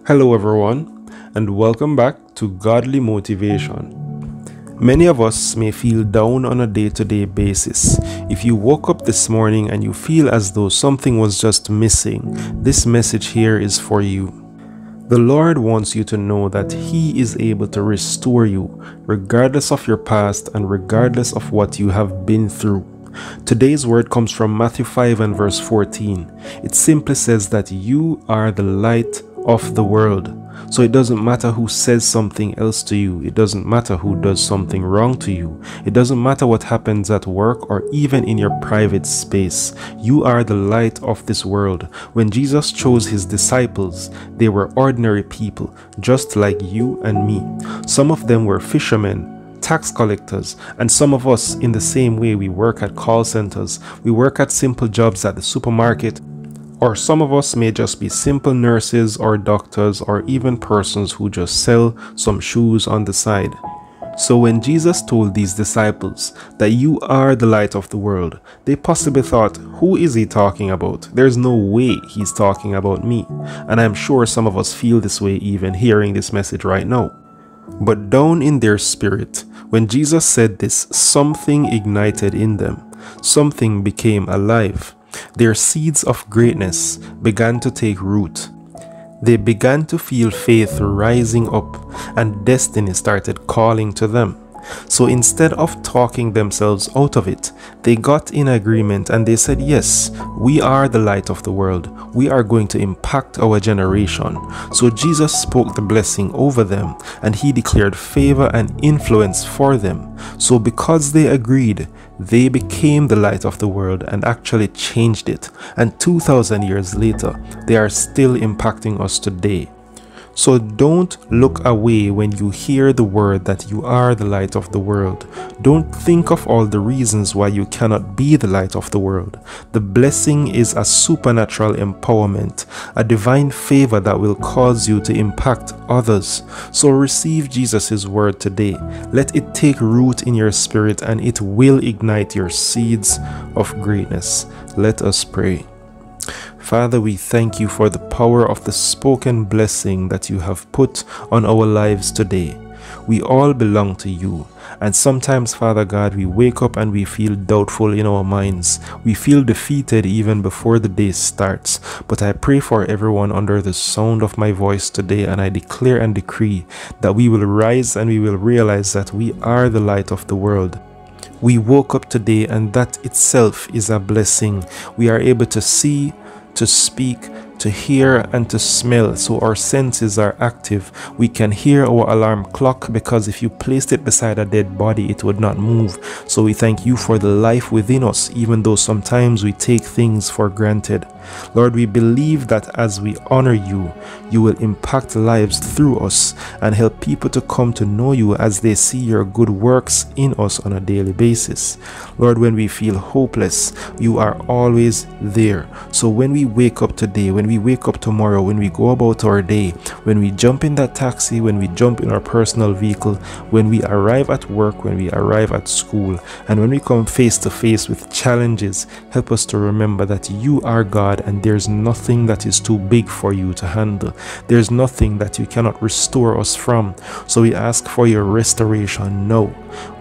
Hello everyone, and welcome back to Godly Motivation. Many of us may feel down on a day-to-day basis. If you woke up this morning and you feel as though something was just missing, this message here is for you. The Lord wants you to know that He is able to restore you, regardless of your past and regardless of what you have been through. Today's word comes from Matthew 5 and verse 14. It simply says that you are the light of the world. So it doesn't matter who says something else to you. It doesn't matter who does something wrong to you. It doesn't matter what happens at work or even in your private space. You are the light of this world. When Jesus chose His disciples, they were ordinary people, just like you and me. Some of them were fishermen, tax collectors, and some of us in the same way. We work at call centers, we work at simple jobs at the supermarket, or some of us may just be simple nurses or doctors or even persons who just sell some shoes on the side. So when Jesus told these disciples that you are the light of the world, they possibly thought, who is He talking about? There's no way He's talking about me. And I'm sure some of us feel this way even hearing this message right now. But down in their spirit, when Jesus said this, something ignited in them. Something became alive. Their seeds of greatness began to take root. They began to feel faith rising up, and destiny started calling to them. So instead of talking themselves out of it, they got in agreement and they said, yes, we are the light of the world. We are going to impact our generation. So Jesus spoke the blessing over them, and He declared favor and influence for them. So because they agreed, they became the light of the world and actually changed it. And 2,000 years later, they are still impacting us today. So don't look away when you hear the word that you are the light of the world. Don't think of all the reasons why you cannot be the light of the world. The blessing is a supernatural empowerment, a divine favor that will cause you to impact others. So receive Jesus' word today. Let it take root in your spirit and it will ignite your seeds of greatness. Let us pray. Father, we thank You for the power of the spoken blessing that You have put on our lives today. We all belong to You, and sometimes, Father God, we wake up and we feel doubtful in our minds. We feel defeated even before the day starts. But I pray for everyone under the sound of my voice today, and I declare and decree that we will rise and we will realize that we are the light of the world. We woke up today, and that itself is a blessing. We are able to see, to speak, to hear, and to smell. So our senses are active. We can hear our alarm clock, because if you placed it beside a dead body, it would not move. So we thank You for the life within us, even though sometimes we take things for granted. Lord, we believe that as we honor You, You will impact lives through us and help people to come to know You as they see Your good works in us on a daily basis. Lord, when we feel hopeless, You are always there. So when we wake up today, when we wake up tomorrow, when we go about our day, when we jump in that taxi, when we jump in our personal vehicle, when we arrive at work, when we arrive at school, and when we come face to face with challenges, help us to remember that You are God and there's nothing that is too big for You to handle. There's nothing that You cannot restore us from. So we ask for Your restoration now.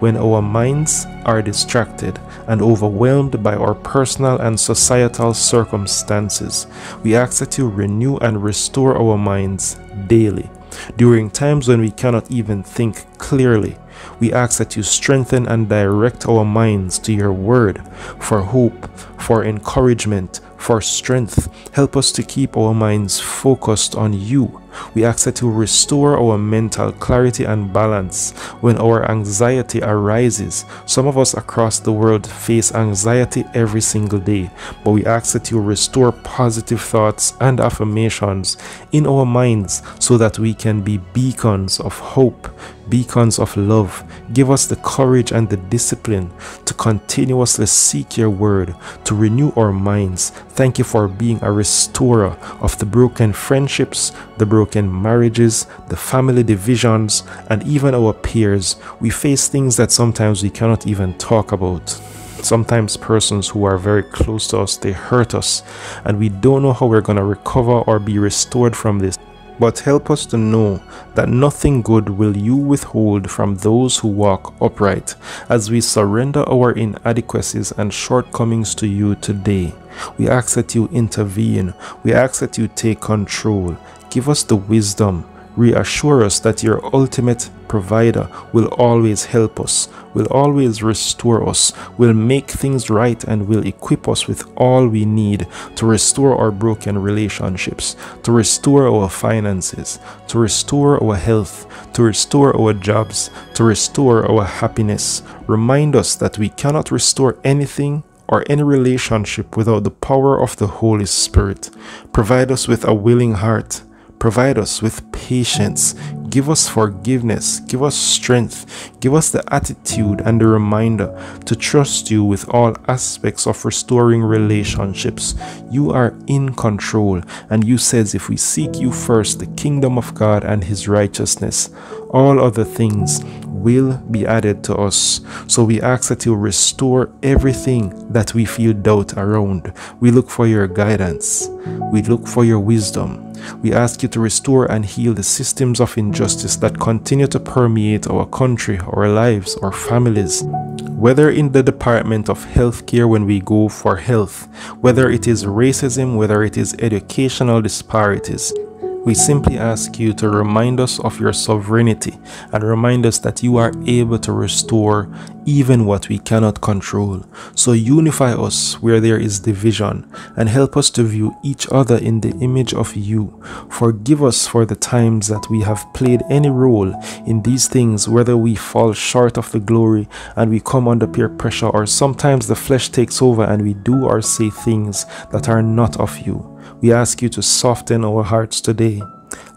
When our minds are distracted and overwhelmed by our personal and societal circumstances, we ask that You renew and restore our minds daily. During times when we cannot even think clearly, we ask that You strengthen and direct our minds to Your word for hope, for encouragement, for strength. Help us to keep our minds focused on You. We ask that You restore our mental clarity and balance when our anxiety arises. Some of us across the world face anxiety every single day, but we ask that You restore positive thoughts and affirmations in our minds so that we can be beacons of hope, beacons of love. Give us the courage and the discipline to continuously seek Your word, to renew our minds. Thank You for being a restorer of the broken friendships, the broken marriages, the family divisions, and even our peers. We face things that sometimes we cannot even talk about. Sometimes persons who are very close to us, they hurt us, and we don't know how we're going to recover or be restored from this. But help us to know that nothing good will you withhold from those who walk upright, as we surrender our inadequacies and shortcomings to you today. We ask that you intervene. We ask that you take control. Give us the wisdom. Reassure us that your ultimate provider will always help us, will always restore us, will make things right, and will equip us with all we need to restore our broken relationships, to restore our finances, to restore our health, to restore our jobs, to restore our happiness. Remind us that we cannot restore anything or any relationship without the power of the Holy Spirit. Provide us with a willing heart. Provide us with patience. Give us forgiveness. Give us strength. Give us the attitude and the reminder to trust you with all aspects of restoring relationships. You are in control, and you says if we seek you first, the kingdom of God and his righteousness, all other things will be added to us. So we ask that you restore everything that we feel doubt around. We look for your guidance. We look for your wisdom. We ask you to restore and heal the systems of injustice that continue to permeate our country, our lives, our families. Whether in the department of healthcare when we go for health, whether it is racism, whether it is educational disparities, we simply ask you to remind us of your sovereignty and remind us that you are able to restore even what we cannot control. So unify us where there is division and help us to view each other in the image of you. Forgive us for the times that we have played any role in these things, whether we fall short of the glory and we come under peer pressure, or sometimes the flesh takes over and we do or say things that are not of you. We ask you to soften our hearts today.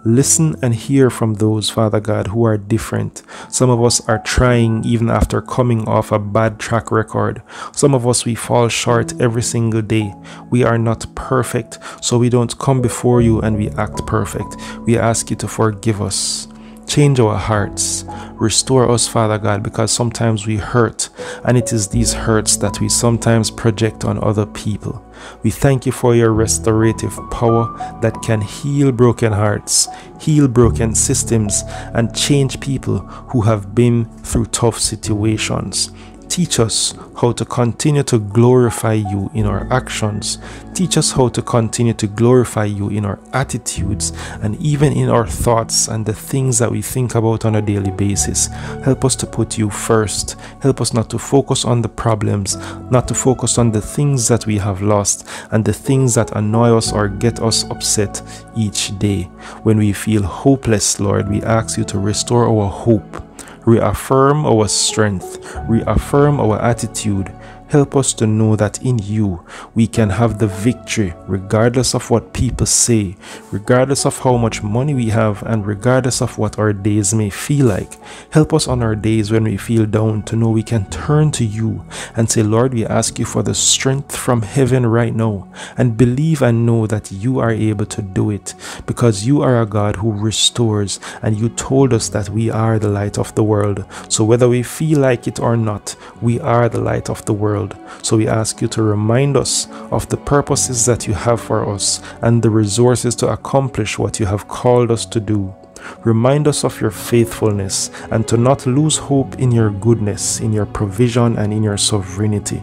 Listen and hear from those, Father God, who are different. Some of us are trying even after coming off a bad track record. Some of us, we fall short every single day. We are not perfect, so we don't come before you and we act perfect. We ask you to forgive us. Change our hearts. Restore us, Father God, because sometimes we hurt, and it is these hurts that we sometimes project on other people. We thank you for your restorative power that can heal broken hearts, heal broken systems, and change people who have been through tough situations. Teach us how to continue to glorify you in our actions. Teach us how to continue to glorify you in our attitudes and even in our thoughts and the things that we think about on a daily basis. Help us to put you first. Help us not to focus on the problems, not to focus on the things that we have lost and the things that annoy us or get us upset each day. When we feel hopeless, Lord, we ask you to restore our hope. Reaffirm our strength, reaffirm our attitude. Help us to know that in you we can have the victory regardless of what people say, regardless of how much money we have, and regardless of what our days may feel like. Help us on our days when we feel down to know we can turn to you and say, Lord, we ask you for the strength from heaven right now, and believe and know that you are able to do it, because you are a God who restores, and you told us that we are the light of the world. So whether we feel like it or not, we are the light of the world. So we ask you to remind us of the purposes that you have for us and the resources to accomplish what you have called us to do. Remind us of your faithfulness and to not lose hope in your goodness, in your provision, and in your sovereignty.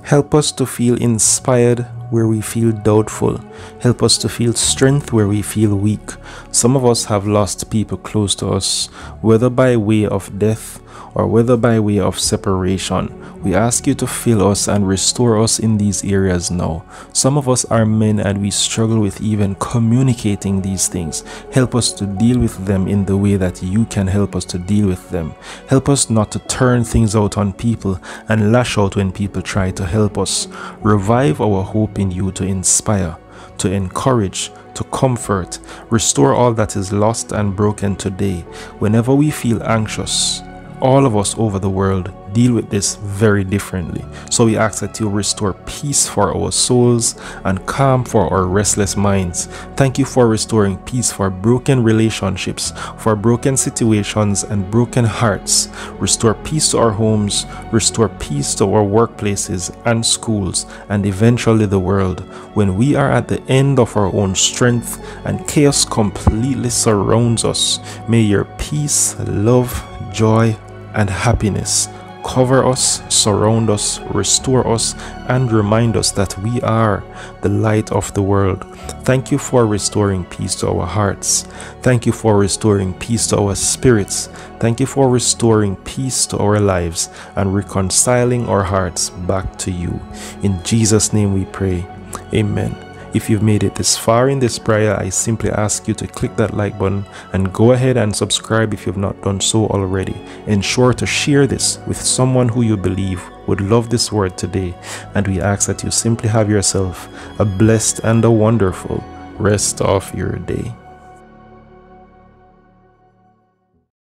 Help us to feel inspired where we feel doubtful. Help us to feel strength where we feel weak. Some of us have lost people close to us, whether by way of death or whether by way of separation. We ask you to fill us and restore us in these areas now. Some of us are men and we struggle with even communicating these things. Help us to deal with them in the way that you can help us to deal with them. Help us not to turn things out on people and lash out when people try to help us. Revive our hope in you to inspire, to encourage, to comfort. Restore all that is lost and broken today. Whenever we feel anxious, all of us over the world deal with this very differently. So we ask that you restore peace for our souls and calm for our restless minds. Thank you for restoring peace for broken relationships, for broken situations and broken hearts. Restore peace to our homes, restore peace to our workplaces and schools, and eventually the world. When we are at the end of our own strength and chaos completely surrounds us, may your peace, love, joy, and happiness cover us, surround us, restore us, and remind us that we are the light of the world. Thank you for restoring peace to our hearts. Thank you for restoring peace to our spirits. Thank you for restoring peace to our lives and reconciling our hearts back to you. In Jesus' name we pray. Amen. If you've made it this far in this prayer, I simply ask you to click that like button and go ahead and subscribe if you've not done so already. Ensure to share this with someone who you believe would love this word today, and we ask that you simply have yourself a blessed and a wonderful rest of your day.